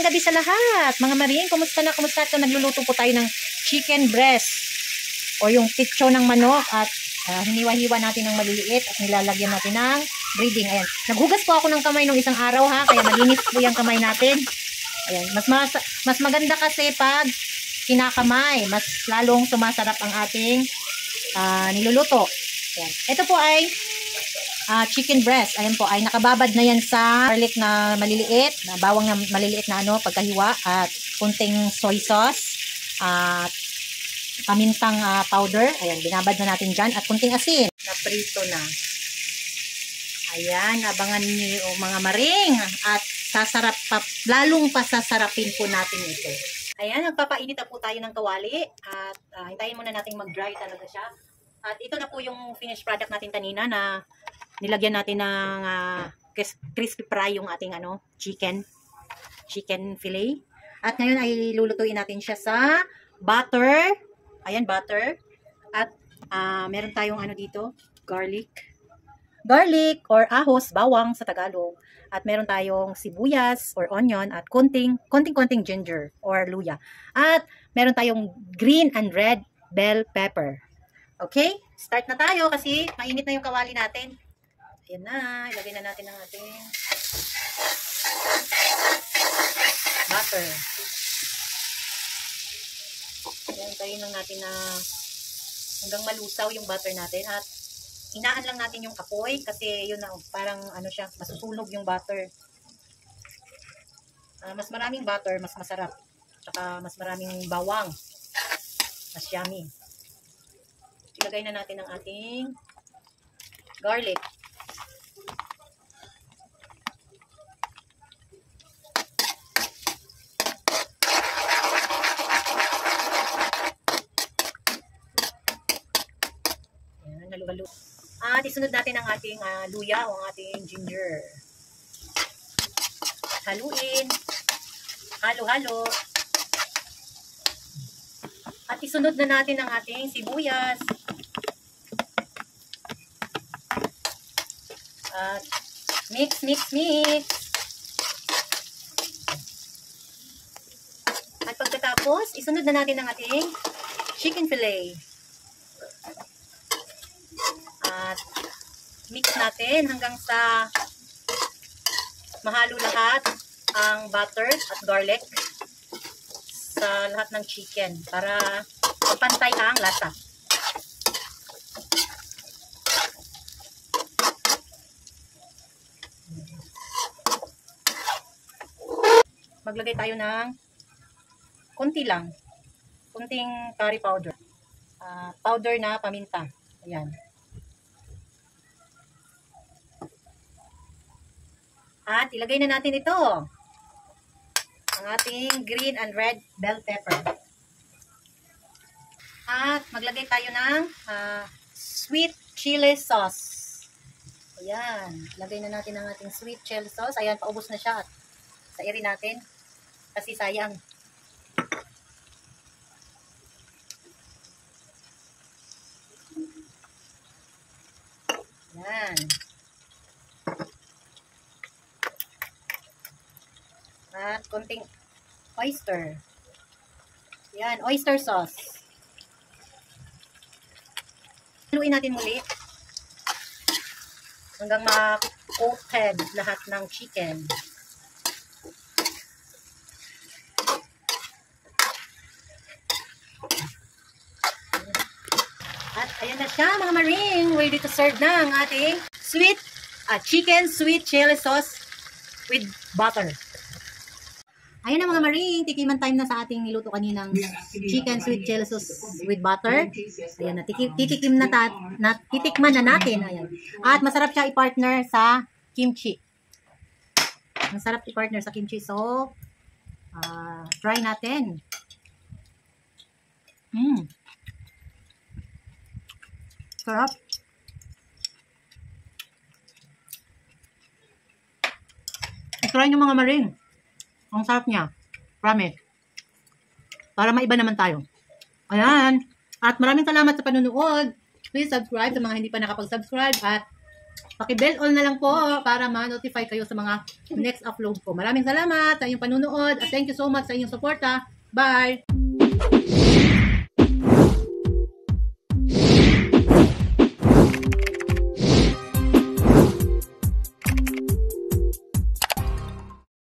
Magandang gabi sa lahat. Mga Maring, kumusta na? Kumusta? Ito, nagluluto po tayo ng chicken breast o yung pitcho ng manok at hiniwa-hiwa natin ng maliliit at nilalagyan natin ng breading. Ayan. Naghugas po ako ng kamay nung isang araw ha, kaya malinis po yung kamay natin. Ayan. Mas maganda kasi pag kinakamay, mas lalong sumasarap ang ating niluluto. Ayan. Ito po ay chicken breast. Ayan po, ay nakababad na yan sa garlic na maliliit, na bawang na maliliit na pagkahiwa, at kunting soy sauce, at pamintang powder. Ayan, binabad na natin dyan, at kunting asin na prito na. Ayan, abangan niyo mga Maring, at sasarap pa, lalong pasasarapin po natin ito. Ayan, nagpapainit na po tayo ng kawali, at hintayin muna natin mag-dry talaga siya. At ito na po yung finished product natin kanina na nilagyan natin ng crispy fry yung ating chicken fillet. At ngayon ay lulutuin natin siya sa butter. Ayan, butter. At meron tayong dito, garlic or ahos, bawang sa Tagalog. At meron tayong sibuyas or onion at konting ginger or luya. At meron tayong green and red bell pepper. Okay? Start na tayo kasi mainit na yung kawali natin. Ayan na. Ilagay na natin ang ating butter. Ayan, tayo lang natin na hanggang malusaw yung butter natin. At inaan lang natin yung apoy kasi yun na, parang siya, masusunog yung butter. Mas maraming butter, mas masarap. Tsaka mas maraming bawang. Mas yummy. Ilagay na natin ang ating garlic. Ayan, naluhalo. At isunod natin ang ating luya o ang ating ginger. Haluin. Halo-halo. At isunod na natin ang ating sibuyas. At mix. At pagkatapos, isunod na natin ang ating chicken fillet. At mix natin hanggang sa mahalo lahat ang butter at garlic sa lahat ng chicken para mapantay ang lasa. Maglagay tayo ng konting curry powder. Powder na paminta. Ayan. At ilagay na natin ito. Ang ating green and red bell pepper. At maglagay tayo ng sweet chili sauce. Ayan. Lagay na natin ang ating sweet chili sauce. Ayan, paubos na siya. Sairin natin. Kasi sayang. Ayan. At konting oyster. Ayan, oyster sauce. Haluin natin muli hanggang ma-coated lahat ng chicken. At ayan na siya mga Maring, ready to serve na ang ating chicken sweet chili sauce with butter. Ayan na mga Maring, tikiman time na sa ating niluto kaninang chicken sweet chili sauce with butter. Ayan na, titikman na natin. Ayan. At masarap siya i-partner sa kimchi. Masarap i-partner sa kimchi. So, try natin. Sarap. I-try nyo mga Maring. Ang sarap niya. Promise. Para maiba naman tayo. Ayan. At maraming salamat sa panonood. Please subscribe sa mga hindi pa nakapag-subscribe. At Paki-bell all na lang po para ma-notify kayo sa mga next upload ko. Maraming salamat sa inyong panunood at thank you so much sa inyong suporta. Bye!